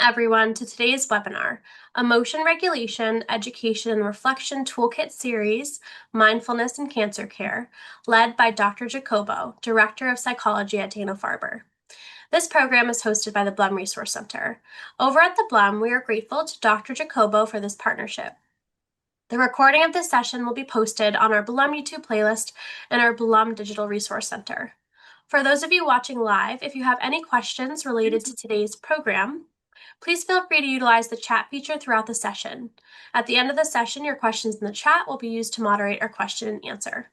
everyone to today's webinar, Emotion Regulation, Education and Reflection Toolkit Series, Mindfulness in Cancer Care, led by Dr. Jacobo, Director of Psychology at Dana-Farber. This program is hosted by the Blum Resource Center. Over at the Blum, we are grateful to Dr. Jacobo for this partnership. The recording of this session will be posted on our Blum YouTube playlist and our Blum Digital Resource Center. For those of you watching live, if you have any questions related to today's program, please feel free to utilize the chat feature throughout the session. At the end of the session, your questions in the chat will be used to moderate our question and answer.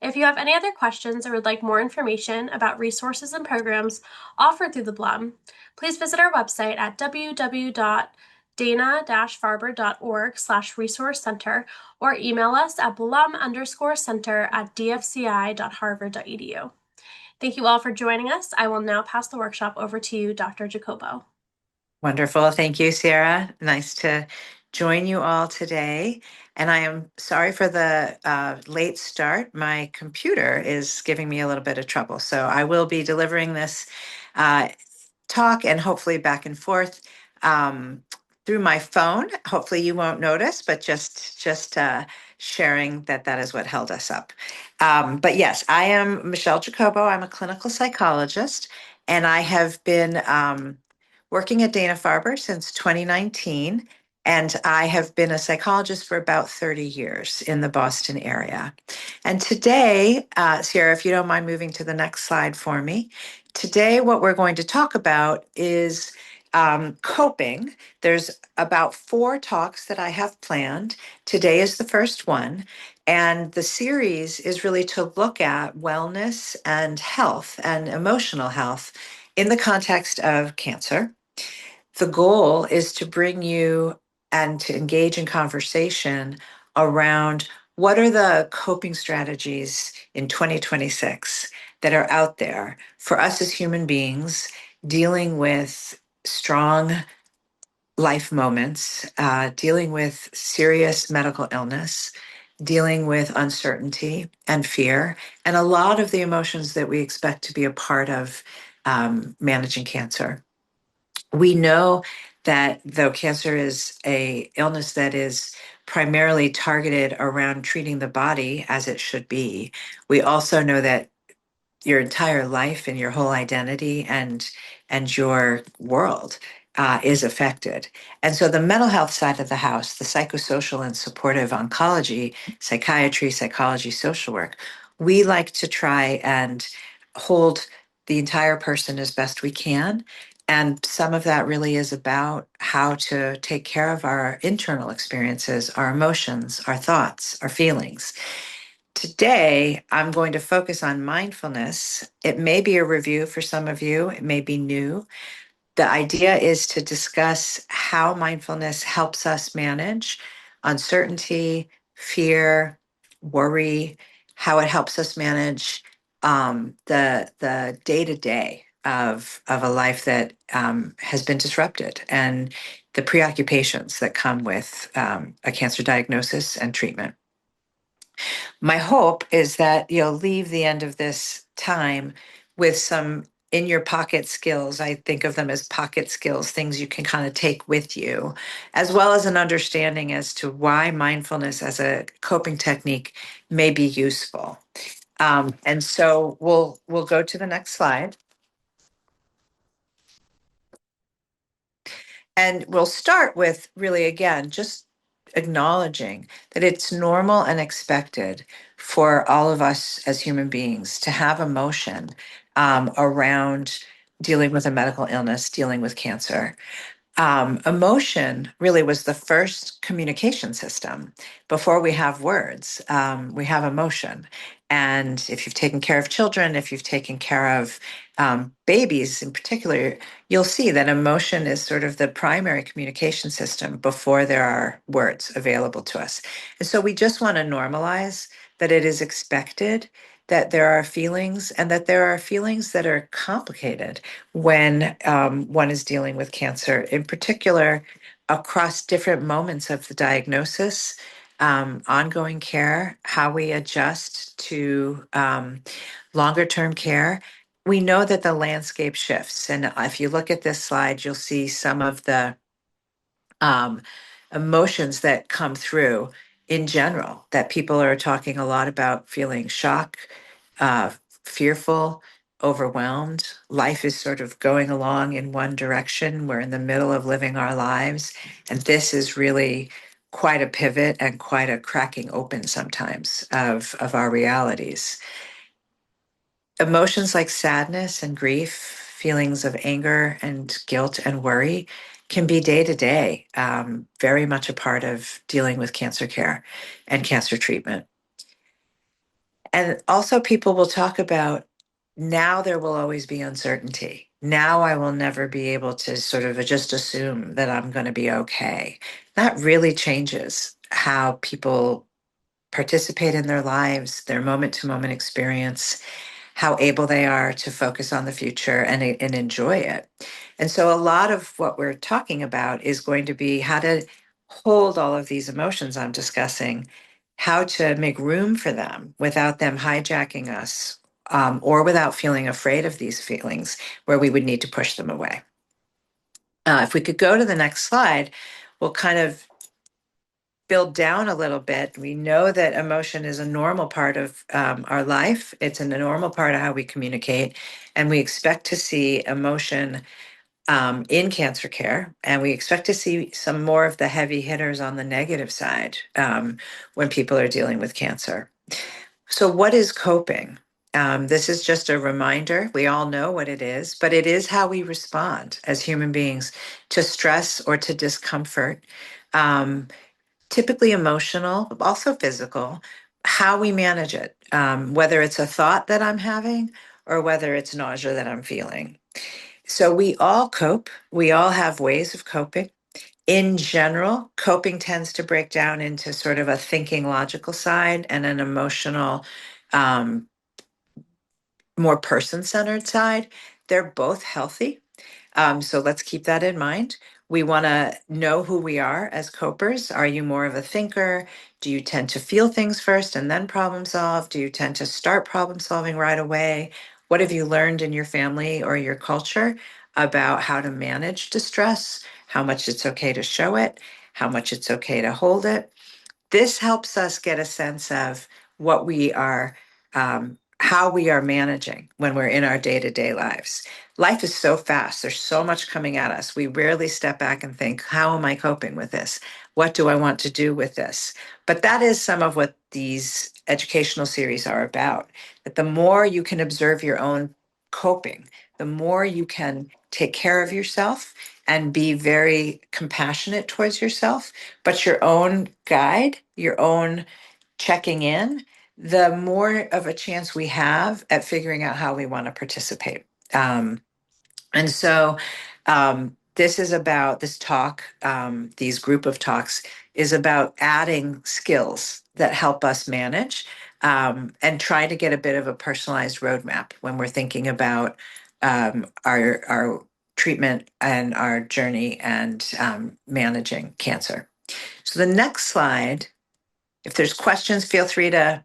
If you have any other questions or would like more information about resources and programs offered through the Blum, please visit our website at www.dana-farber.org/resource center or email us at blum_center@dfci.harvard.edu. Thank you all for joining us. I will now pass the workshop over to you, Dr. Jacobo. Wonderful. Thank you, Sarah. Nice to join you all today. And I am sorry for the late start. My computer is giving me a little bit of trouble. So I will be delivering this talk and hopefully back and forth through my phone. Hopefully you won't notice, but just sharing that is what held us up. But yes, I am Michelle Jacobo. I'm a clinical psychologist, and I have been working at Dana-Farber since 2019, and I have been a psychologist for about 30 years in the Boston area. And today, Sarah, if you don't mind moving to the next slide for me, today what we're going to talk about is coping. There's about 4 talks that I have planned. Today is the first one, and the series is really to look at wellness and health and emotional health in the context of cancer. The goal is to bring you and to engage in conversation around what are the coping strategies in 2026 that are out there for us as human beings dealing with strong life moments, dealing with serious medical illness, dealing with uncertainty and fear, and a lot of the emotions that we expect to be a part of managing cancer. We know that though cancer is an illness that is primarily targeted around treating the body as it should be, we also know that your entire life and your whole identity and your world is affected. And so the mental health side of the house, the psychosocial and supportive oncology, psychiatry, psychology, social work, we like to try and hold the entire person as best we can. And some of that really is about how to take care of our internal experiences, our emotions, our thoughts, our feelings. Today, I'm going to focus on mindfulness. It may be a review for some of you, it may be new. The idea is to discuss how mindfulness helps us manage uncertainty, fear, worry, how it helps us manage the day-to-day of a life that has been disrupted, and the preoccupations that come with a cancer diagnosis and treatment. My hope is that you'll leave the end of this time with some in your pocket skills. I think of them as pocket skills, things you can kind of take with you, as well as an understanding as to why mindfulness as a coping technique may be useful. And so we'll go to the next slide. And we'll start with really, again, just acknowledging that it's normal and expected for all of us as human beings to have emotion around dealing with a medical illness, dealing with cancer. Emotion really was the first communication system. Before we have words, we have emotion. And if you've taken care of children, if you've taken care of babies in particular, you'll see that emotion is sort of the primary communication system before there are words available to us. And so we just want to normalize that it is expected that there are feelings, and that there are feelings that are complicated when one is dealing with cancer, in particular across different moments of the diagnosis, ongoing care, how we adjust to longer term care, we know that the landscape shifts. And if you look at this slide, you'll see some of the um, emotions that come through in general, that people are talking a lot about feeling shock, uh, fearful, overwhelmed. Life is sort of going along in one direction. We're in the middle of living our lives. And this is really quite a pivot and quite a cracking open sometimes of our realities. Emotions like sadness and grief, feelings of anger and guilt and worry can be day to day, very much a part of dealing with cancer care and cancer treatment. And also, people will talk about now there will always be uncertainty. Now I will never be able to sort of just assume that I'm going to be okay. That really changes how people participate in their lives, their moment to moment experience, how able they are to focus on the future and enjoy it. And so a lot of what we're talking about is going to be how to hold all of these emotions I'm discussing, how to make room for them without them hijacking us, or without feeling afraid of these feelings where we would need to push them away. If we could go to the next slide, we'll kind of build down a little bit. We know that emotion is a normal part of our life. It's a normal part of how we communicate. And we expect to see emotion in cancer care. And we expect to see some more of the heavy hitters on the negative side when people are dealing with cancer. So, what is coping? This is just a reminder. We all know what it is, but it is how we respond as human beings to stress or to discomfort. Um, Typically emotional, but also physical, how we manage it, whether it's a thought that I'm having or whether it's nausea that I'm feeling. So we all cope. We all have ways of coping. In general, coping tends to break down into sort of a thinking logical side and an emotional, um, more person centered side. They're both healthy. So let's keep that in mind. We want to know who we are as copers. Are you more of a thinker? Do you tend to feel things first and then problem solve? Do you tend to start problem solving right away? What have you learned in your family or your culture about how to manage distress? How much it's okay to show it? How much it's okay to hold it? This helps us get a sense of what we are, how we are managing when we're in our day to day lives. Life is so fast, there's so much coming at us. We rarely step back and think, how am I coping with this? What do I want to do with this? But that is some of what these educational series are about. That the more you can observe your own coping, the more you can take care of yourself and be very compassionate towards yourself, but your own guide, your own checking in, the more of a chance we have at figuring out how we want to participate. And so this is about this talk, these group of talks is about adding skills that help us manage and try to get a bit of a personalized roadmap when we're thinking about our treatment and our journey and managing cancer. So the next slide, if there's questions, feel free to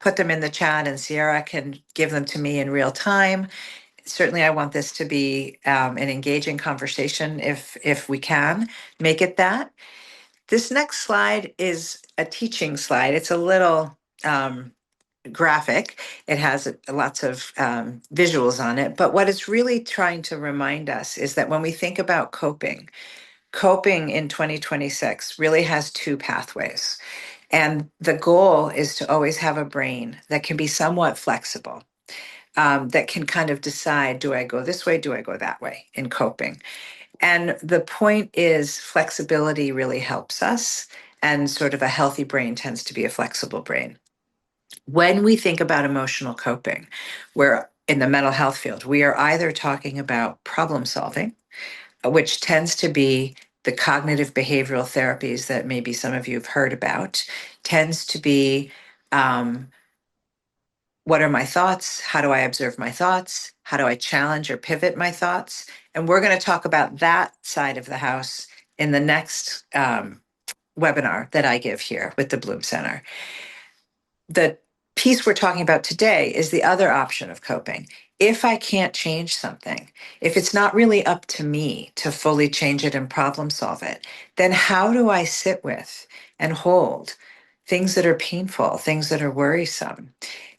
put them in the chat and Sierra can give them to me in real time. Certainly, I want this to be an engaging conversation if we can make it that. This next slide is a teaching slide. It's a little graphic. It has lots of visuals on it. But what it's really trying to remind us is that when we think about coping, coping in 2026 really has two pathways. And the goal is to always have a brain that can be somewhat flexible, that can kind of decide, do I go this way? Do I go that way in coping? And the point is, flexibility really helps us. And sort of a healthy brain tends to be a flexible brain. When we think about emotional coping, we're in the mental health field, we are either talking about problem solving, which tends to be the cognitive behavioral therapies that maybe some of you have heard about, tends to be what are my thoughts? How do I observe my thoughts? How do I challenge or pivot my thoughts? And we're going to talk about that side of the house in the next webinar that I give here with the Bloom Center. The piece we're talking about today is the other option of coping. If I can't change something, if it's not really up to me to fully change it and problem solve it, then how do I sit with and hold things that are painful, things that are worrisome?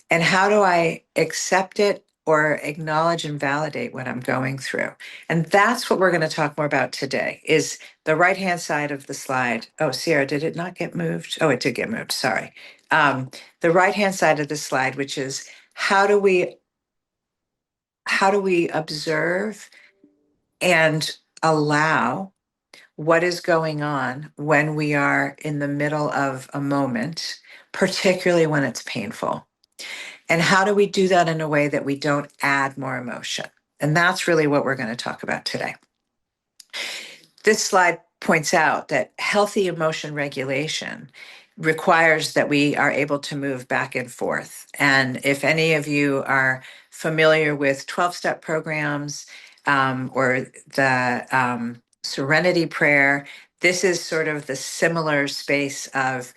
And how do I accept it or acknowledge and validate what I'm going through? And that's what we're going to talk more about today is the right-hand side of the slide. Oh, Sierra, did it not get moved? Oh, it did get moved. Sorry. Um, the right-hand side of the slide, which is how do we observe and allow what is going on when we are in the middle of a moment, particularly when it's painful? And how do we do that in a way that we don't add more emotion? And that's really what we're going to talk about today. This slide points out that healthy emotion regulation requires that we are able to move back and forth. And if any of you are familiar with 12-step programs or the Serenity Prayer, this is sort of the similar space of,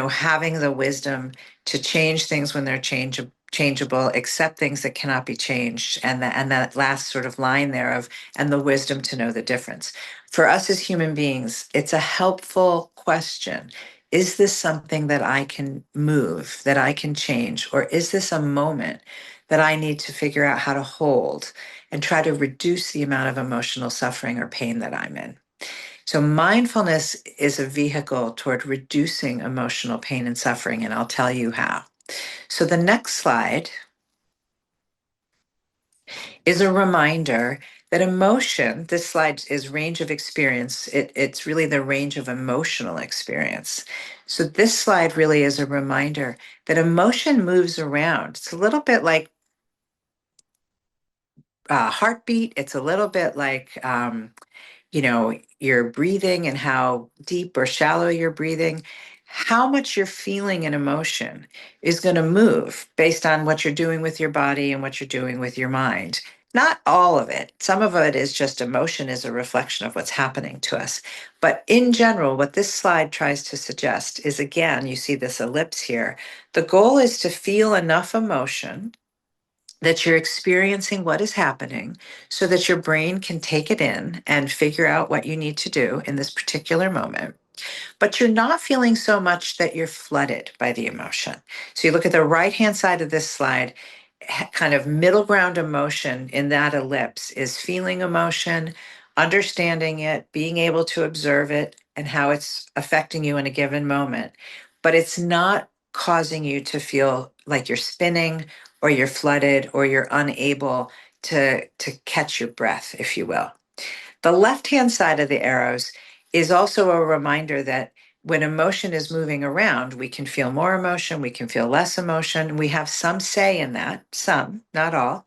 having the wisdom to change things when they're changeable, accept things that cannot be changed, and that last sort of line there of, and the wisdom to know the difference. For us as human beings, it's a helpful question. Is this something that I can move, that I can change? Or is this a moment that I need to figure out how to hold and try to reduce the amount of emotional suffering or pain that I'm in? So, mindfulness is a vehicle toward reducing emotional pain and suffering, and I'll tell you how. So, the next slide is a reminder that emotion, this slide is range of experience. It's really the range of emotional experience. So this slide really is a reminder that emotion moves around. It's a little bit like heartbeat. It's a little bit like your breathing and how deep or shallow you're breathing. How much you're feeling an emotion is going to move based on what you're doing with your body and what you're doing with your mind. Not all of it. Some of it is just emotion is a reflection of what's happening to us. But in general, what this slide tries to suggest is, again, you see this ellipse here. The goal is to feel enough emotion that you're experiencing what is happening so that your brain can take it in and figure out what you need to do in this particular moment. But you're not feeling so much that you're flooded by the emotion. So you look at the right-hand side of this slide, kind of middle ground emotion in that ellipse is feeling emotion, understanding it, being able to observe it, and how it's affecting you in a given moment. But it's not causing you to feel like you're spinning or you're flooded or you're unable to catch your breath, if you will. The left-hand side of the arrows is also a reminder that when emotion is moving around, we can feel more emotion, we can feel less emotion. We have some say in that, some, not all.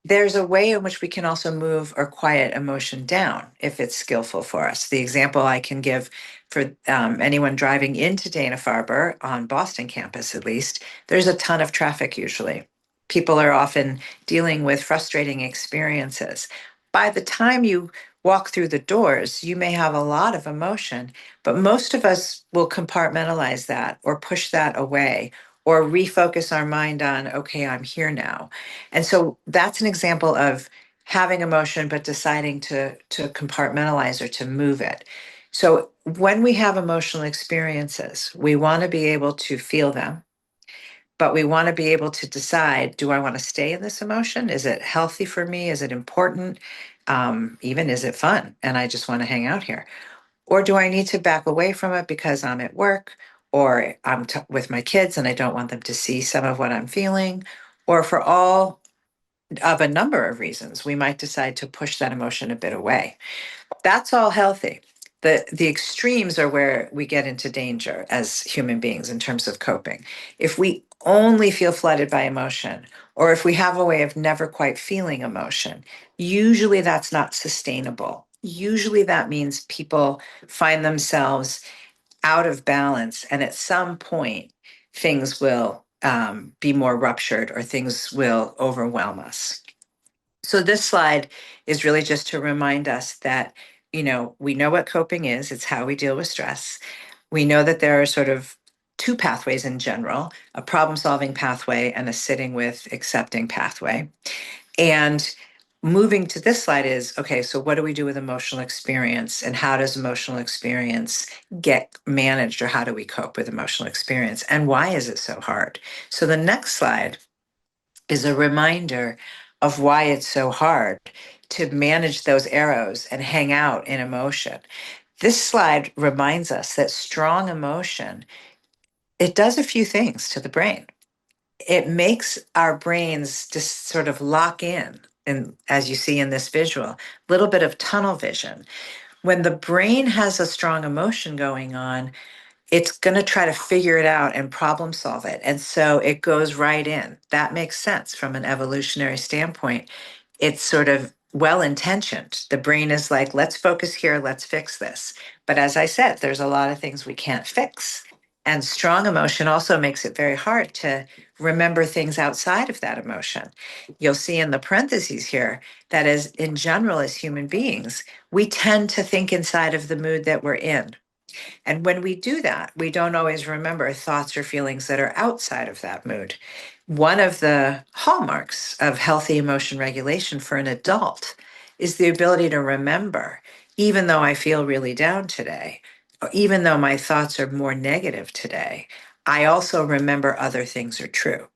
There's a way in which we can also move or quiet emotion down if it's skillful for us. The example I can give for anyone driving into Dana-Farber on Boston campus, at least, there's a ton of traffic usually. People are often dealing with frustrating experiences. By the time you walk through the doors, you may have a lot of emotion, but most of us will compartmentalize that or push that away or refocus our mind on, okay, I'm here now. And so that's an example of having emotion, but deciding to compartmentalize or to move it. So when we have emotional experiences, we want to be able to feel them, but we want to be able to decide, do I want to stay in this emotion? Is it healthy for me? Is it important? Even is it fun? And I just want to hang out here. Or do I need to back away from it because I'm at work or I'm with my kids and I don't want them to see some of what I'm feeling? Or for all of a number of reasons, we might decide to push that emotion a bit away. That's all healthy. The extremes are where we get into danger as human beings in terms of coping. If we only feel flooded by emotion, or if we have a way of never quite feeling emotion, usually that's not sustainable. Usually that means people find themselves out of balance, and at some point, things will be more ruptured or things will overwhelm us. So this slide is really just to remind us that, we know what coping is. It's how we deal with stress. We know that there are sort of two pathways in general, a problem solving pathway and a sitting with accepting pathway. And moving to this slide is okay, so what do we do with emotional experience and how does emotional experience get managed, or how do we cope with emotional experience and why is it so hard? So the next slide is a reminder of why it's so hard to manage those arrows and hang out in emotion. This slide reminds us that strong emotion, it does a few things to the brain. It makes our brains just sort of lock in, and as you see in this visual, a little bit of tunnel vision. When the brain has a strong emotion going on, it's going to try to figure it out and problem solve it. And so it goes right in. That makes sense from an evolutionary standpoint. It's sort of well intentioned. The brain is like, let's focus here, let's fix this. But as I said, there's a lot of things we can't fix. And strong emotion also makes it very hard to remember things outside of that emotion. You'll see in the parentheses here that as in general, as human beings, we tend to think inside of the mood that we're in. And when we do that, we don't always remember thoughts or feelings that are outside of that mood. One of the hallmarks of healthy emotion regulation for an adult is the ability to remember, even though I feel really down today, or even though my thoughts are more negative today, I also remember other things are true.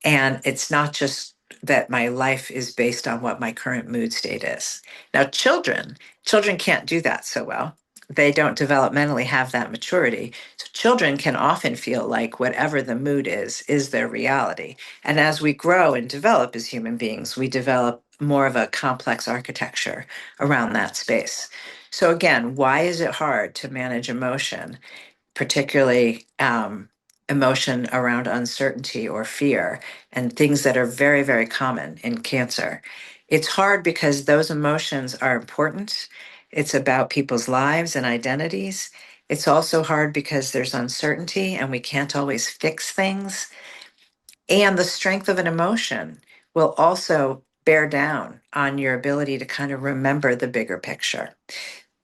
And it's not just that my life is based on what my current mood state is. Now, children can't do that so well. They don't developmentally have that maturity. So children can often feel like whatever the mood is their reality. And as we grow and develop as human beings, we develop more of a complex architecture around that space. So again, why is it hard to manage emotion, particularly emotion around uncertainty or fear and things that are very, very common in cancer? It's hard because those emotions are important. It's about people's lives and identities. It's also hard because there's uncertainty and we can't always fix things. And the strength of an emotion will also bear down on your ability to kind of remember the bigger picture.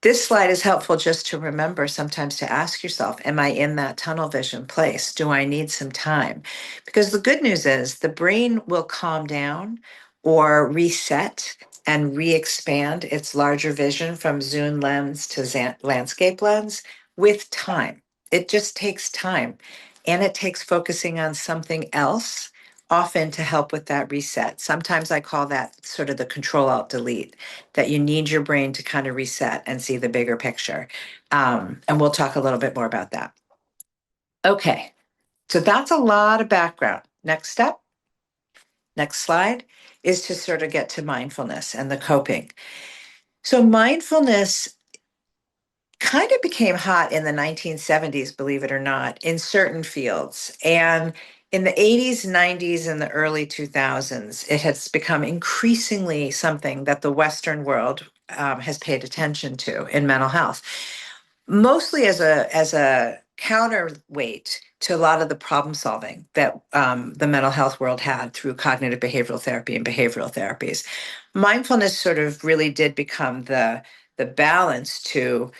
This slide is helpful just to remember sometimes to ask yourself, am I in that tunnel vision place? Do I need some time? Because the good news is the brain will calm down or reset and re-expand its larger vision from zoom lens to landscape lens with time. It just takes time, and it takes focusing on something else often to help with that reset. Sometimes I call that sort of the control alt delete, that you need your brain to kind of reset and see the bigger picture. And we'll talk a little bit more about that. Okay, so that's a lot of background. Next step, next slide, is to sort of get to mindfulness and the coping. So mindfulness kind of became hot in the 1970s, believe it or not, in certain fields. And in the 80s, 90s, and the early 2000s, it has become increasingly something that the Western world has paid attention to in mental health, mostly as a counterweight to a lot of the problem solving that the mental health world had through cognitive behavioral therapy and behavioral therapies. Mindfulness sort of really did become the balance to,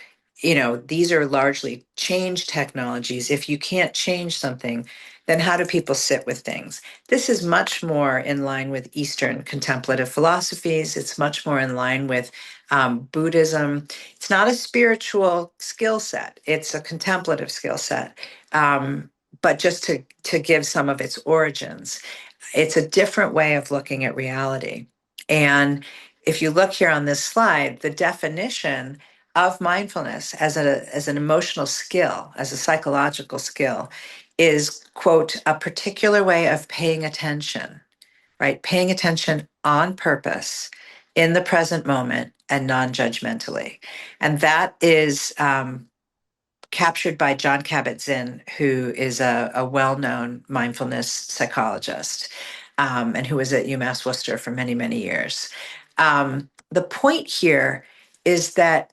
these are largely change technologies. If you can't change something, then how do people sit with things? This is much more in line with Eastern contemplative philosophies. It's much more in line with Buddhism. It's not a spiritual skill set, it's a contemplative skill set. But just to give some of its origins, it's a different way of looking at reality. And if you look here on this slide, the definition of mindfulness as an emotional skill, as a psychological skill, is, quote, a particular way of paying attention, right? Paying attention on purpose in the present moment and non-judgmentally. And that is captured by John Kabat-Zinn, who is a well-known mindfulness psychologist, and who was at UMass Worcester for many, many years. The point here is that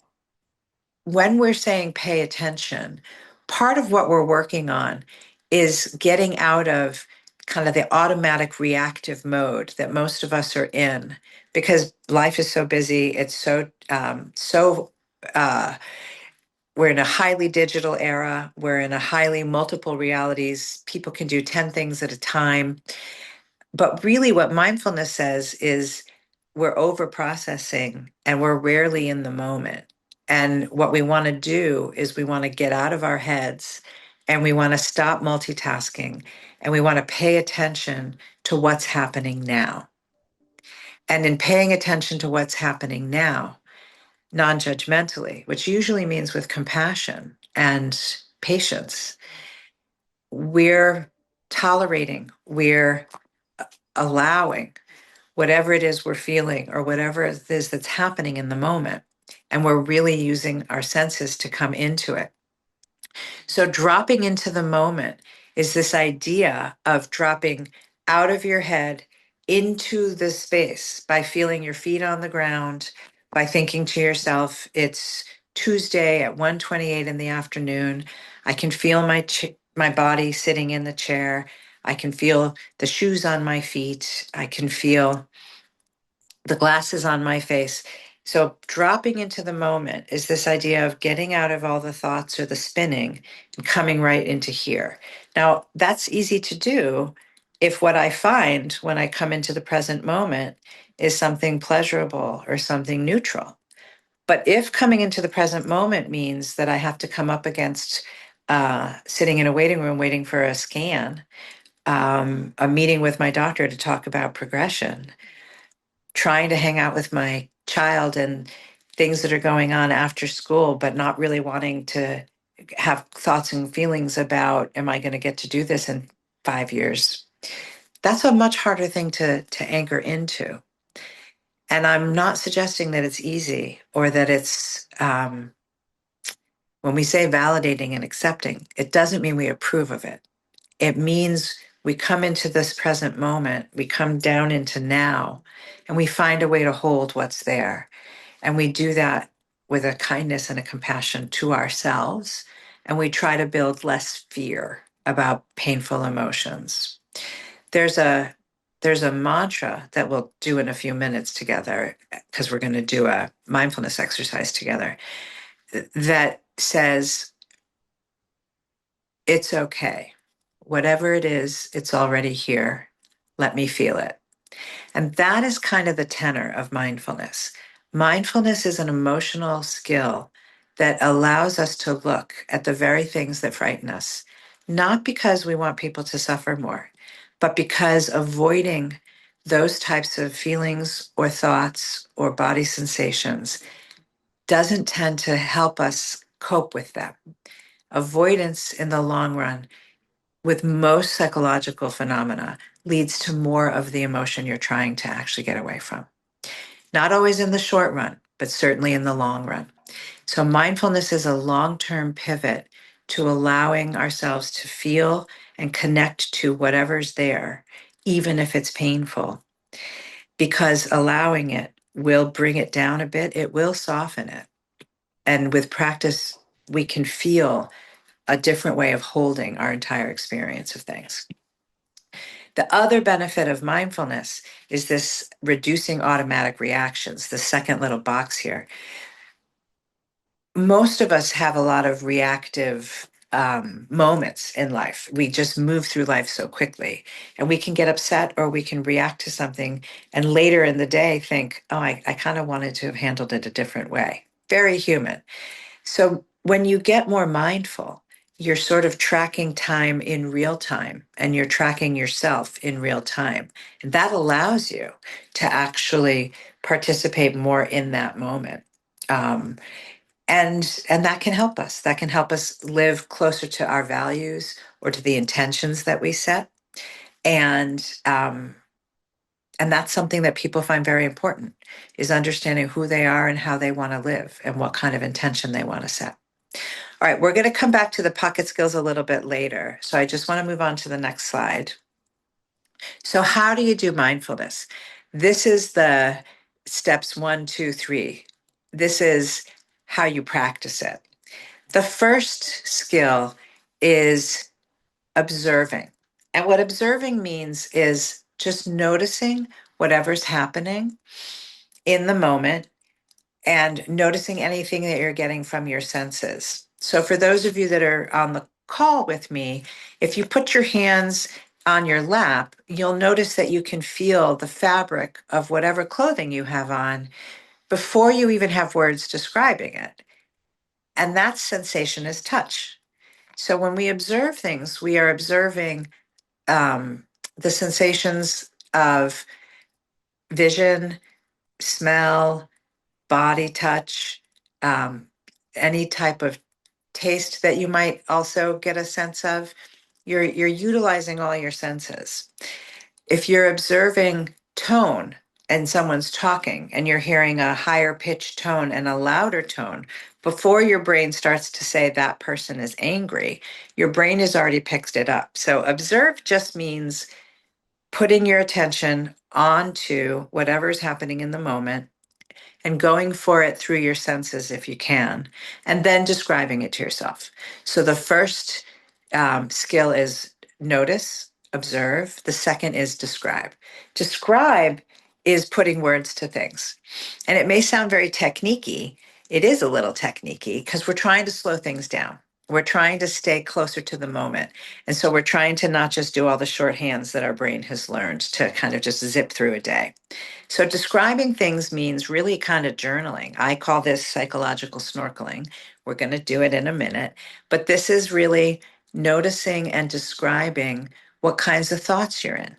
when we're saying pay attention, part of what we're working on is getting out of kind of the automatic reactive mode that most of us are in, because life is so busy. It's so uh, we're in a highly digital era. We're in a highly multiple realities. People can do 10 things at a time. But really, what mindfulness says is we're over processing and we're rarely in the moment. And what we want to do is we want to get out of our heads and we want to stop multitasking and we want to pay attention to what's happening now. And in paying attention to what's happening now, non judgmentally, which usually means with compassion and patience, we're tolerating, we're allowing whatever it is we're feeling or whatever it is that's happening in the moment. And we're really using our senses to come into it. So, dropping into the moment is this idea of dropping out of your head into the space by feeling your feet on the ground, by thinking to yourself, it's Tuesday at 1:28 in the afternoon. I can feel my body sitting in the chair. I can feel the shoes on my feet. I can feel the glasses on my face. So, dropping into the moment is this idea of getting out of all the thoughts or the spinning and coming right into here. Now, that's easy to do if what I find when I come into the present moment is something pleasurable or something neutral. But if coming into the present moment means that I have to come up against sitting in a waiting room waiting for a scan, a meeting with my doctor to talk about progression, trying to hang out with my child and things that are going on after school, but not really wanting to have thoughts and feelings about, am I going to get to do this in 5 years? That's a much harder thing to anchor into. And I'm not suggesting that it's easy or that it's, when we say validating and accepting, it doesn't mean we approve of it. It means we come into this present moment, we come down into now, and we find a way to hold what's there. And we do that with a kindness and a compassion to ourselves. And we try to build less fear about painful emotions. There's a there's a mantra that we'll do in a few minutes together because we're going to do a mindfulness exercise together that says, it's okay. Whatever it is, it's already here. Let me feel it. And that is kind of the tenor of mindfulness. Mindfulness is an emotional skill that allows us to look at the very things that frighten us, not because we want people to suffer more, but because avoiding those types of feelings or thoughts or body sensations doesn't tend to help us cope with them. Avoidance in the long run, with most psychological phenomena, leads to more of the emotion you're trying to actually get away from. Not always in the short run, but certainly in the long run. So, mindfulness is a long term pivot to allowing ourselves to feel and connect to whatever's there, even if it's painful, because allowing it will bring it down a bit, it will soften it. And with practice, we can feel a different way of holding our entire experience of things. The other benefit of mindfulness is this reducing automatic reactions, the second little box here. Most of us have a lot of reactive moments in life. We just move through life so quickly, and we can get upset or we can react to something and later in the day think, oh, I kind of wanted to have handled it a different way. Very human. So when you get more mindful, you're sort of tracking time in real time and you're tracking yourself in real time. And that allows you to actually participate more in that moment. Um, and that can help us. That can help us live closer to our values or to the intentions that we set. And and that's something that people find very important, is understanding who they are and how they want to live and what kind of intention they want to set. All right, we're going to come back to the pocket skills a little bit later. So I just want to move on to the next slide. So how do you do mindfulness? This is the steps 1, 2, 3. This is how you practice it. The first skill is observing. And what observing means is just noticing whatever's happening in the moment and noticing anything that you're getting from your senses. So for those of you that are on the call with me, if you put your hands on your lap, you'll notice that you can feel the fabric of whatever clothing you have on before you even have words describing it. And that sensation is touch. So when we observe things, we are observing um, the sensations of vision, smell, body touch, um, any type of taste that you might also get a sense of. You're utilizing all your senses. If you're observing tone and someone's talking and you're hearing a higher pitched tone and a louder tone, before your brain starts to say that person is angry, your brain has already picked it up. So observe just means putting your attention onto whatever's happening in the moment and going for it through your senses if you can, and then describing it to yourself. So the first skill is notice, observe. The second is describe. Describe is putting words to things. And it may sound very techniquey. It is a little techniquey because we're trying to slow things down. We're trying to stay closer to the moment. And so we're trying to not just do all the shorthands that our brain has learned to kind of just zip through a day. So describing things means really kind of journaling. I call this psychological snorkeling. We're going to do it in a minute, but this is really noticing and describing what kinds of thoughts you're in,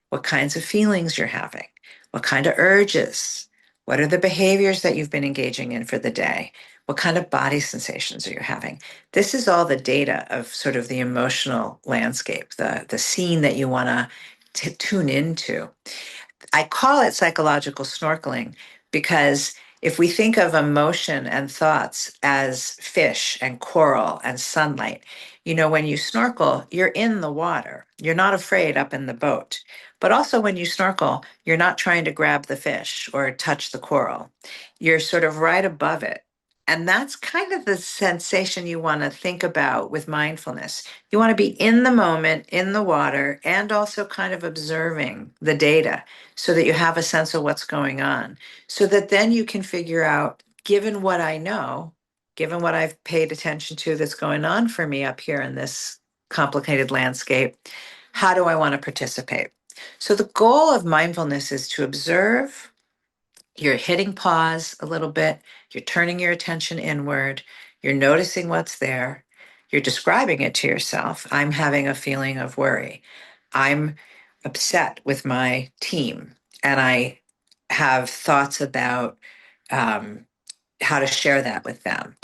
what kinds of feelings you're having, what kind of urges, what are the behaviors that you've been engaging in for the day, what kind of body sensations are you having. This is all the data of sort of the emotional landscape, the scene that you want to tune into. I call it psychological snorkeling because if we think of emotion and thoughts as fish and coral and sunlight, when you snorkel, you're in the water. You're not afraid up in the boat. But also, when you snorkel, you're not trying to grab the fish or touch the coral. You're sort of right above it. And that's kind of the sensation you want to think about with mindfulness. You want to be in the moment, in the water, and also kind of observing the data so that you have a sense of what's going on, so that then you can figure out, given what I know, given what I've paid attention to that's going on for me up here in this complicated landscape, how do I want to participate? So the goal of mindfulness is to observe. You're hitting pause a little bit, you're turning your attention inward, you're noticing what's there, you're describing it to yourself. I'm having a feeling of worry. I'm upset with my team, and I have thoughts about um, how to share that with them.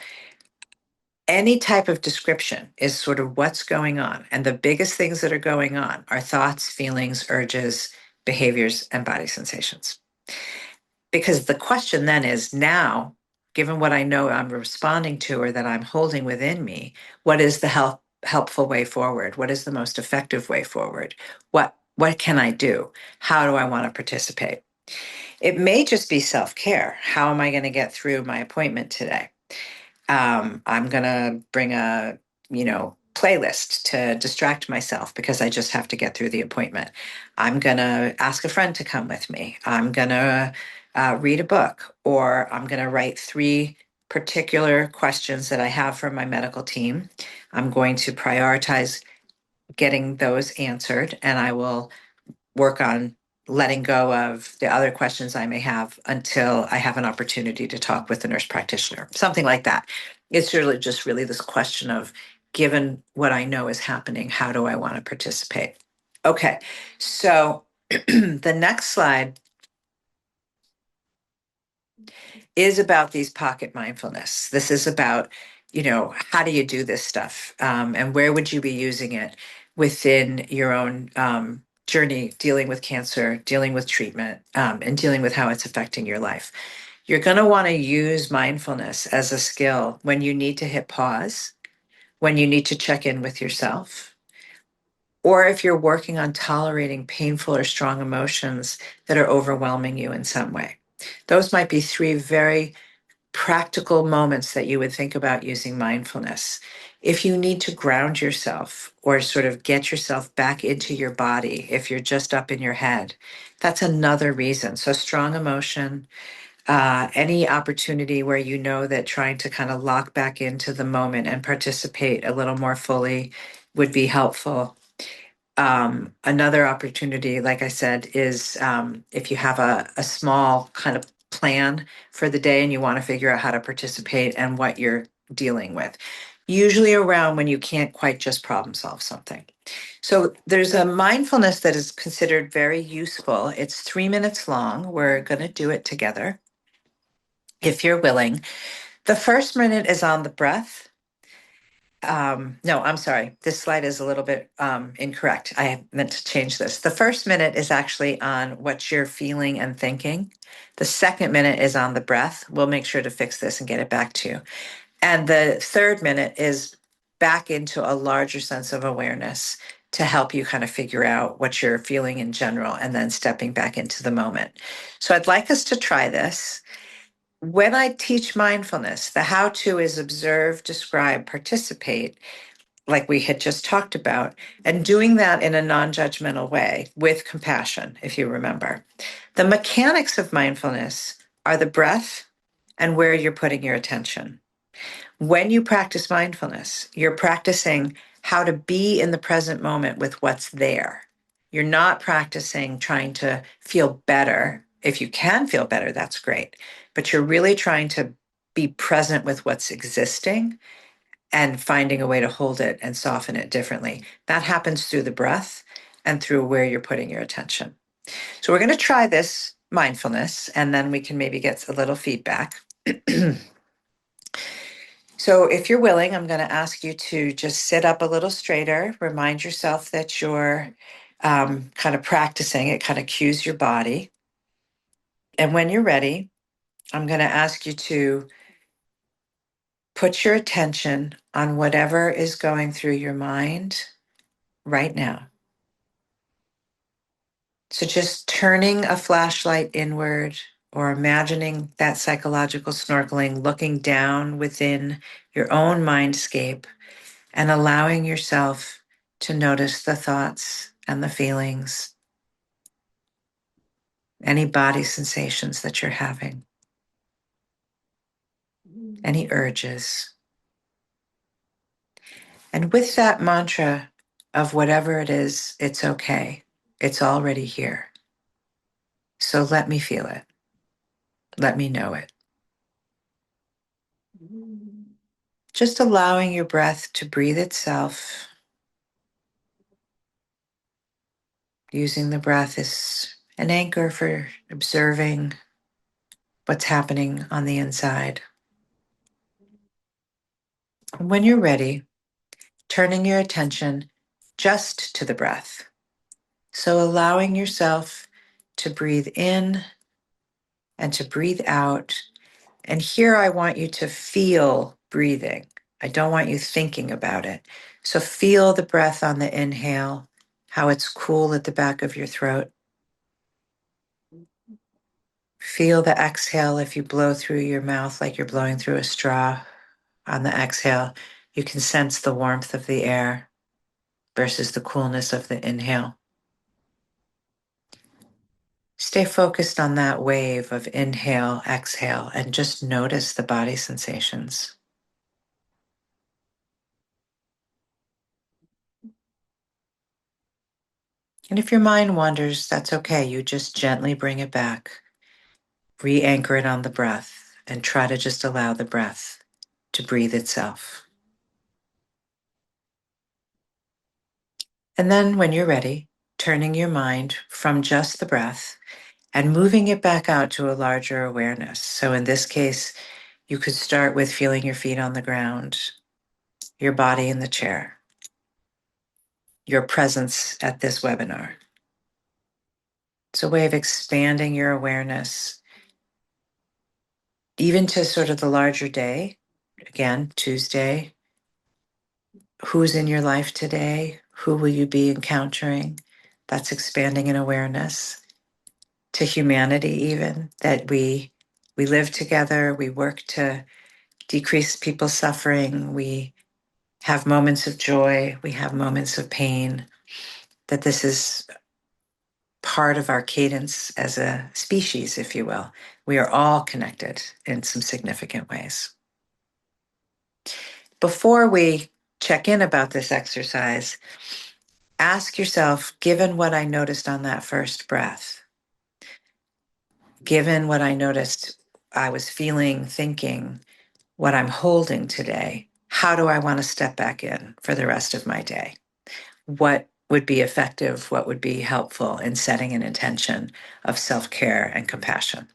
Any type of description is sort of what's going on. And the biggest things that are going on are thoughts, feelings, urges, behaviors, and body sensations. Because the question then is now, given what I know I'm responding to or that I'm holding within me, what is the helpful way forward? What is the most effective way forward? What can I do? How do I want to participate? It may just be self-care. How am I going to get through my appointment today? I'm going to bring a, playlist to distract myself because I just have to get through the appointment. I'm going to ask a friend to come with me. I'm going to read a book, or I'm going to write 3 particular questions that I have from my medical team. I'm going to prioritize getting those answered, and I will work on letting go of the other questions I may have until I have an opportunity to talk with the nurse practitioner, something like that. It's really just really this question of, given what I know is happening, how do I want to participate? Okay, so the next slide is about these pocket mindfulness. This is about, how do you do this stuff? And where would you be using it within your own journey, dealing with cancer, dealing with treatment, and dealing with how it's affecting your life? You're going to want to use mindfulness as a skill when you need to hit pause, when you need to check in with yourself, or if you're working on tolerating painful or strong emotions that are overwhelming you in some way. Those might be 3 very practical moments that you would think about using mindfulness. If you need to ground yourself or sort of get yourself back into your body, if you're just up in your head, that's another reason. So strong emotion, any opportunity where you know that trying to kind of lock back into the moment and participate a little more fully would be helpful. Another opportunity, like I said, is if you have a small kind of plan for the day and you want to figure out how to participate and what you're dealing with, usually around when you can't quite just problem solve something. So there's a mindfulness that is considered very useful. It's 3 minutes long. We're going to do it together if you're willing. The first minute is on the breath. No, I'm sorry. This slide is a little bit incorrect. I meant to change this. The first minute is actually on what you're feeling and thinking. The second minute is on the breath. We'll make sure to fix this and get it back to you. And the third minute is back into a larger sense of awareness to help you kind of figure out what you're feeling in general and then stepping back into the moment. So I'd like us to try this. When I teach mindfulness, the how to is observe, describe, participate, like we had just talked about, and doing that in a non judgmental way with compassion, if you remember. The mechanics of mindfulness are the breath and where you're putting your attention. When you practice mindfulness, you're practicing how to be in the present moment with what's there. You're not practicing trying to feel better. If you can feel better, that's great. But you're really trying to be present with what's existing and finding a way to hold it and soften it differently. That happens through the breath and through where you're putting your attention. So we're going to try this mindfulness, and then we can maybe get a little feedback. So if you're willing, I'm going to ask you to just sit up a little straighter. Remind yourself that you're kind of practicing. It kind of cues your body. And when you're ready, I'm going to ask you to put your attention on whatever is going through your mind right now. So just turning a flashlight inward or imagining that psychological snorkeling, looking down within your own mindscape and allowing yourself to notice the thoughts and the feelings, any body sensations that you're having, any urges. And with that mantra of whatever it is, it's okay. It's already here. So let me feel it. Let me know it. Just allowing your breath to breathe itself, using the breath as an anchor for observing what's happening on the inside. And when you're ready, turning your attention just to the breath. So allowing yourself to breathe in and to breathe out. And here I want you to feel breathing. I don't want you thinking about it. So feel the breath on the inhale, how it's cool at the back of your throat. Feel the exhale if you blow through your mouth like you're blowing through a straw. On the exhale, you can sense the warmth of the air versus the coolness of the inhale. Stay focused on that wave of inhale, exhale, and just notice the body sensations. And if your mind wanders, that's okay. You just gently bring it back, re-anchor it on the breath, and try to just allow the breath to breathe itself. And then when you're ready, turning your mind from just the breath and moving it back out to a larger awareness. So in this case, you could start with feeling your feet on the ground, your body in the chair, your presence at this webinar. It's a way of expanding your awareness, even to sort of the larger day. Again, Tuesday, who's in your life today? Who will you be encountering? That's expanding in awareness. To humanity, even, that we live together, we work to decrease people's suffering, we have moments of joy, we have moments of pain, that this is part of our cadence as a species, if you will. We are all connected in some significant ways. Before we check in about this exercise, ask yourself, given what I noticed on that first breath, given what I noticed I was feeling, thinking, what I'm holding today, how do I want to step back in for the rest of my day? What would be effective? What would be helpful in setting an intention of self-care and compassion?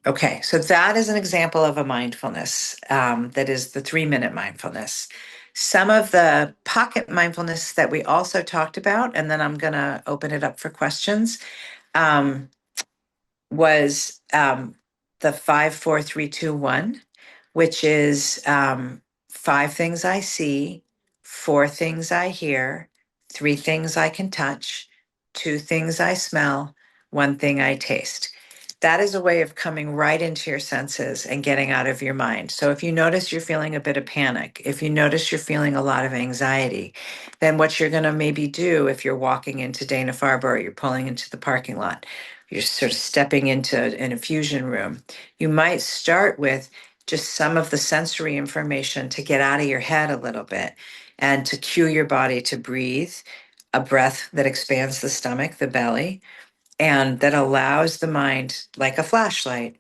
Okay, so that is an example of a mindfulness that is the 3-minute mindfulness. Some of the pocket mindfulness that we also talked about, and then I'm going to open it up for questions, um, was the 5, 4, 3, 2, 1, which is 5 things I see, 4 things I hear, 3 things I can touch, 2 things I smell, 1 thing I taste. That is a way of coming right into your senses and getting out of your mind. So if you notice you're feeling a bit of panic, if you notice you're feeling a lot of anxiety, then what you're going to maybe do if you're walking into Dana-Farber or you're pulling into the parking lot, you're sort of stepping into an infusion room, you might start with just some of the sensory information to get out of your head a little bit and to cue your body to breathe, a breath that expands the stomach, the belly, and that allows the mind, like a flashlight,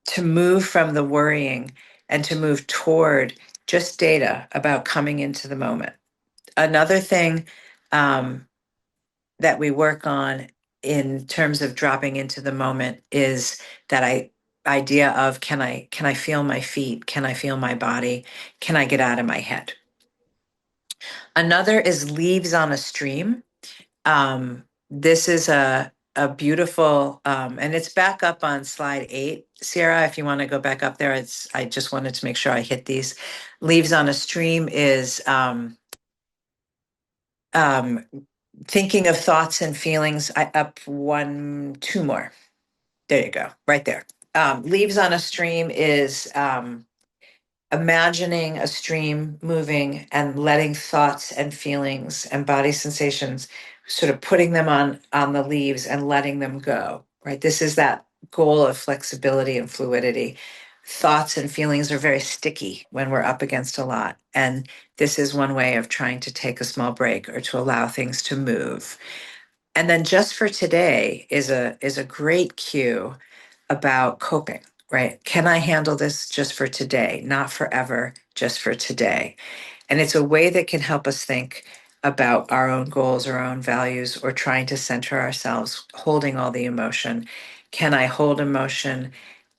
to move from the worrying and to move toward just data about coming into the moment. Another thing that we work on in terms of dropping into the moment is that idea of can I feel my feet? Can I feel my body? Can I get out of my head? Another is leaves on a stream. This is a beautiful, and it's back up on slide 8. Sierra, if you want to go back up there, I just wanted to make sure I hit these. Leaves on a stream is um, thinking of thoughts and feelings. Up 1, 2 more. There you go, right there. Leaves on a stream is imagining a stream moving and letting thoughts and feelings and body sensations, sort of putting them on the leaves and letting them go, right? This is that goal of flexibility and fluidity. Thoughts and feelings are very sticky when we're up against a lot. And this is one way of trying to take a small break or to allow things to move. And then just for today is a great cue about coping, right? Can I handle this just for today, not forever, just for today? And it's a way that can help us think about our own goals, our own values, or trying to center ourselves, holding all the emotion. Can I hold emotion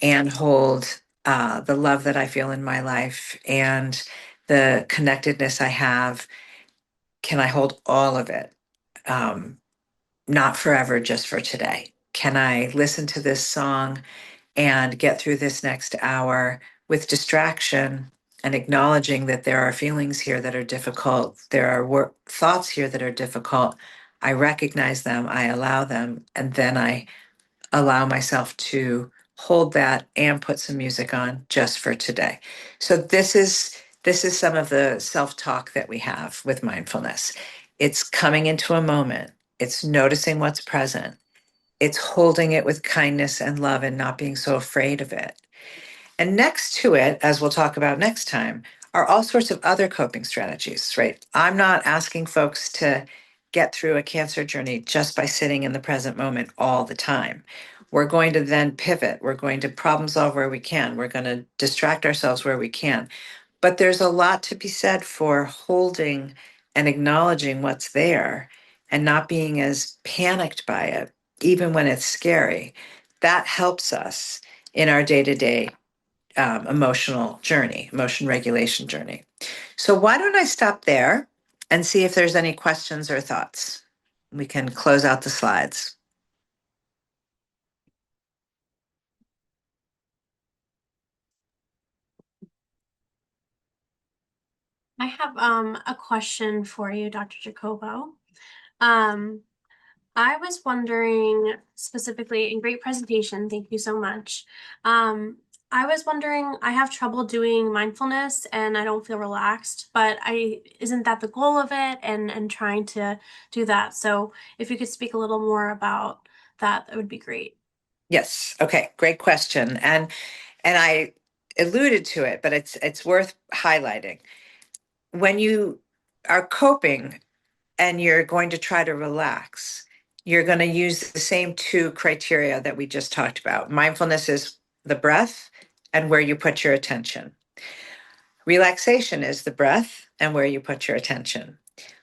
and hold the love that I feel in my life and the connectedness I have? Can I hold all of it? Not forever, just for today. Can I listen to this song and get through this next hour with distraction and acknowledging that there are feelings here that are difficult? There are thoughts here that are difficult. I recognize them, I allow them, and then I allow myself to hold that and put some music on just for today. So this is some of the self-talk that we have with mindfulness. It's coming into a moment. It's noticing what's present. It's holding it with kindness and love and not being so afraid of it. And next to it, as we'll talk about next time, are all sorts of other coping strategies, right? I'm not asking folks to get through a cancer journey just by sitting in the present moment all the time. We're going to then pivot. We're going to problem solve where we can. We're going to distract ourselves where we can. But there's a lot to be said for holding and acknowledging what's there and not being as panicked by it, even when it's scary. That helps us in our day to day emotional journey, emotion regulation journey. So, why don't I stop there and see if there's any questions or thoughts? We can close out the slides. I have a question for you, Dr. Jacobo. Um, I was wondering specifically, in great presentation, thank you so much. I was wondering, I have trouble doing mindfulness and I don't feel relaxed, but I isn't that the goal of it and trying to do that. So if you could speak a little more about that, that would be great. Yes. Okay. Great question. And I alluded to it, but it's worth highlighting. When you are coping and you're going to try to relax, you're going to use the same two criteria that we just talked about. Mindfulness is the breath and where you put your attention. Relaxation is the breath and where you put your attention.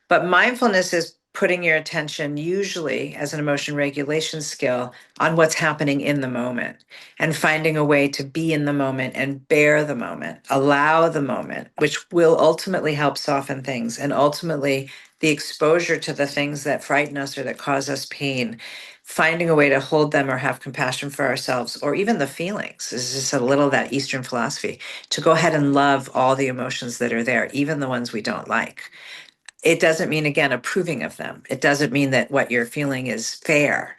But mindfulness is putting your attention, usually as an emotion regulation skill, on what's happening in the moment and finding a way to be in the moment and bear the moment, allow the moment, which will ultimately help soften things. And ultimately, the exposure to the things that frighten us or that cause us pain, finding a way to hold them or have compassion for ourselves, or even the feelings. This is just a little of that Eastern philosophy to go ahead and love all the emotions that are there, even the ones we don't like. It doesn't mean, again, approving of them. It doesn't mean that what you're feeling is fair.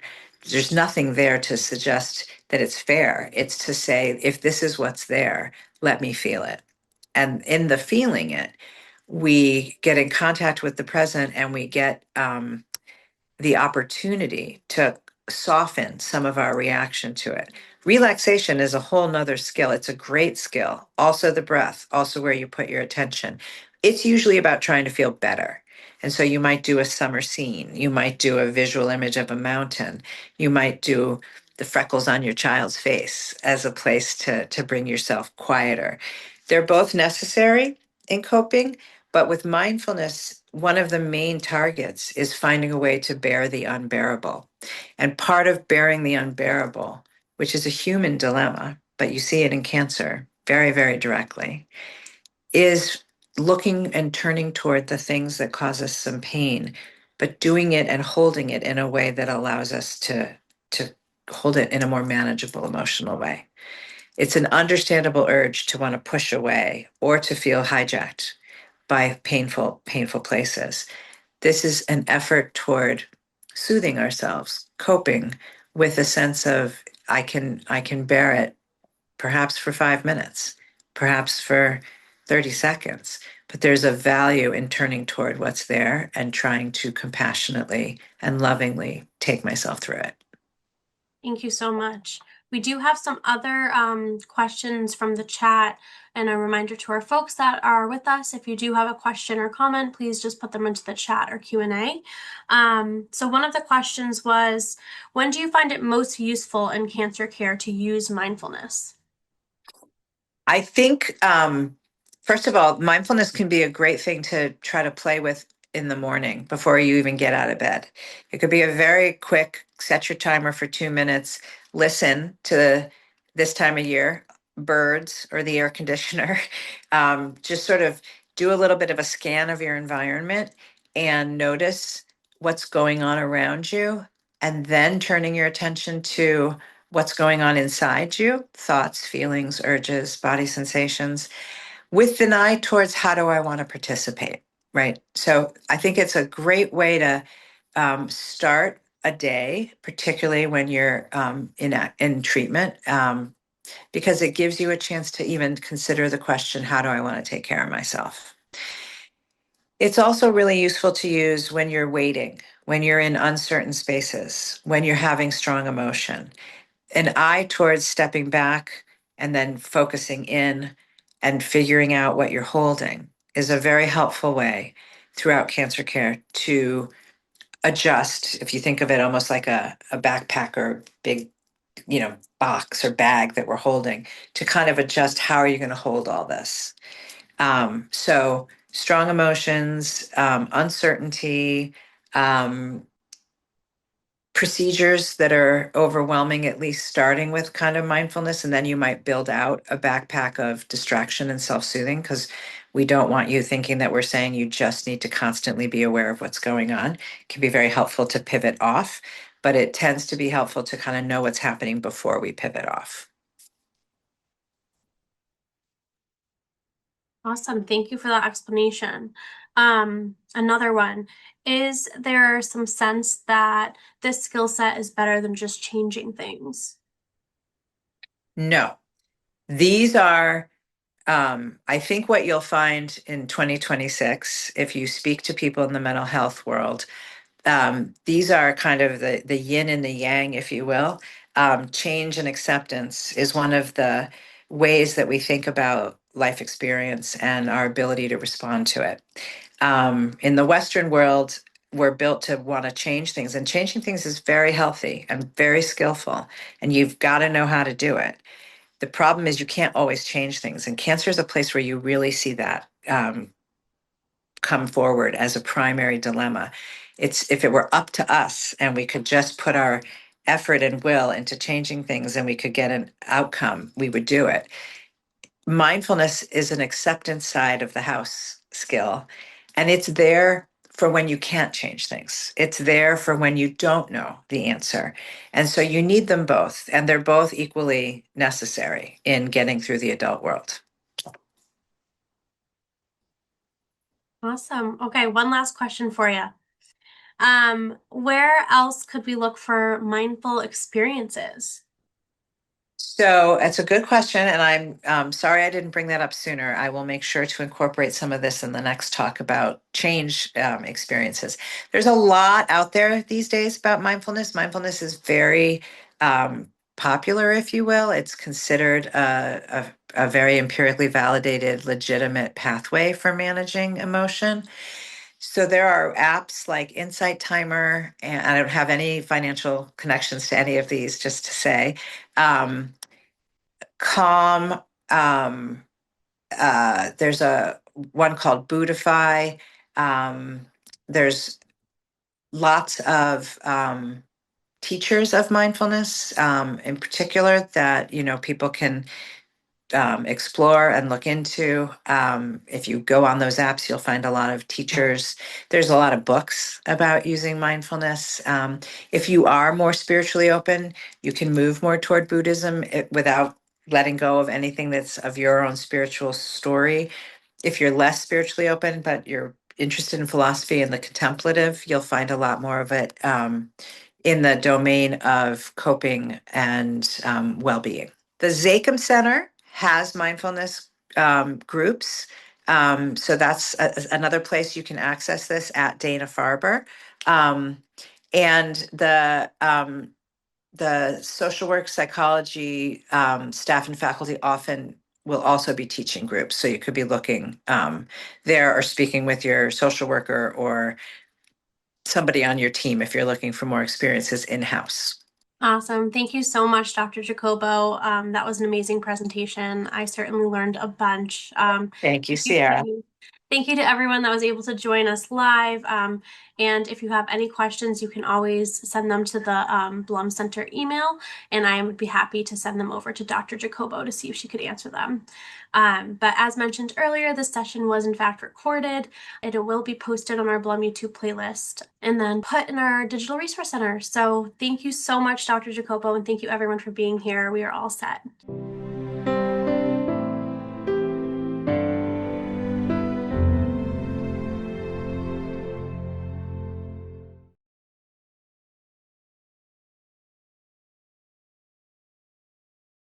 There's nothing there to suggest that it's fair. It's to say, if this is what's there, let me feel it. And in the feeling it, we get in contact with the present and we get the opportunity to soften some of our reaction to it. Relaxation is a whole nother skill. It's a great skill. Also, the breath, also where you put your attention. It's usually about trying to feel better. And so you might do a summer scene, you might do a visual image of a mountain, you might do the freckles on your child's face as a place to bring yourself quieter. They're both necessary in coping, but with mindfulness, one of the main targets is finding a way to bear the unbearable. And part of bearing the unbearable, which is a human dilemma, but you see it in cancer very, very directly, is looking and turning toward the things that cause us some pain, but doing it and holding it in a way that allows us to hold it in a more manageable emotional way. It's an understandable urge to want to push away or to feel hijacked by painful places. This is an effort toward soothing ourselves, coping with a sense of I can bear it perhaps for 5 minutes, perhaps for 30 seconds. But there's a value in turning toward what's there and trying to compassionately and lovingly take myself through it. Thank you so much. We do have some other questions from the chat, and a reminder to our folks that are with us, if you do have a question or comment, please just put them into the chat or Q&A. So one of the questions was, when do you find it most useful in cancer care to use mindfulness? I think, first of all, mindfulness can be a great thing to try to play with in the morning before you even get out of bed. It could be a very quick set your timer for 2 minutes, listen to this time of year, birds or the air conditioner. Just sort of do a little bit of a scan of your environment and notice what's going on around you, and then turning your attention to what's going on inside you, thoughts, feelings, urges, body sensations, with an eye towards how do I want to participate, right? So I think it's a great way to start a day, particularly when you're in treatment, because it gives you a chance to even consider the question, how do I want to take care of myself? It's also really useful to use when you're waiting, when you're in uncertain spaces, when you're having strong emotion, an eye towards stepping back and then focusing in and figuring out what you're holding is a very helpful way throughout cancer care to adjust. If you think of it almost like a backpack or big, box or bag that we're holding, to kind of adjust how are you going to hold all this. So strong emotions, uncertainty, um, procedures that are overwhelming, at least starting with kind of mindfulness, and then you might build out a backpack of distraction and self-soothing, because we don't want you thinking that we're saying you just need to constantly be aware of what's going on. It can be very helpful to pivot off, but it tends to be helpful to kind of know what's happening before we pivot off. Awesome. Thank you for that explanation. Another one, is there some sense that this skill set is better than just changing things? No, These are, I think, what you'll find in 2026 if you speak to people in the mental health world. These are kind of the yin and the yang, if you will. Change and acceptance is one of the ways that we think about life experience and our ability to respond to it. In the Western world, we're built to want to change things, and changing things is very healthy and very skillful, and you've got to know how to do it. The problem is you can't always change things, and cancer is a place where you really see that come forward as a primary dilemma. It's if it were up to us and we could just put our effort and will into changing things and we could get an outcome, we would do it. Mindfulness is an acceptance side of the house skill, and it's there for when you can't change things. It's there for when you don't know the answer. And so you need them both, and they're both equally necessary in getting through the adult world. Awesome. Okay, one last question for you. Where else could we look for mindful experiences? So it's a good question, and I'm sorry I didn't bring that up sooner. I will make sure to incorporate some of this in the next talk about change experiences. There's a lot out there these days about mindfulness. Mindfulness is very popular, if you will. It's considered a very empirically validated, legitimate pathway for managing emotion. So there are apps like Insight Timer, and I don't have any financial connections to any of these, just to say. Um, Calm. Um, there's a one called Buddhify. Um, there's lots of teachers of mindfulness, in particular, that people can explore and look into. If you go on those apps, you'll find a lot of teachers. There's a lot of books about using mindfulness. If you are more spiritually open, you can move more toward Buddhism without letting go of anything that's of your own spiritual story. If you're less spiritually open, but you're interested in philosophy and the contemplative, you'll find a lot more of it in the domain of coping and well-being. The Zakem Center has mindfulness groups. So that's another place you can access this at Dana-Farber. Um, and the social work psychology staff and faculty often will also be teaching groups. So you could be looking there or speaking with your social worker or somebody on your team if you're looking for more experiences in-house. Awesome. Thank you so much, Dr. Jacobo. That was an amazing presentation. I certainly learned a bunch. Thank you, Thank you Sierra. to, thank you to everyone that was able to join us live. And if you have any questions, you can always send them to the Blum Center email, and I would be happy to send them over to Dr. Jacobo to see if she could answer them. But as mentioned earlier, this session was in fact recorded. It will be posted on our Blum YouTube playlist and then put in our digital resource center. So thank you so much, Dr. Jacobo, and thank you everyone for being here. We are all set.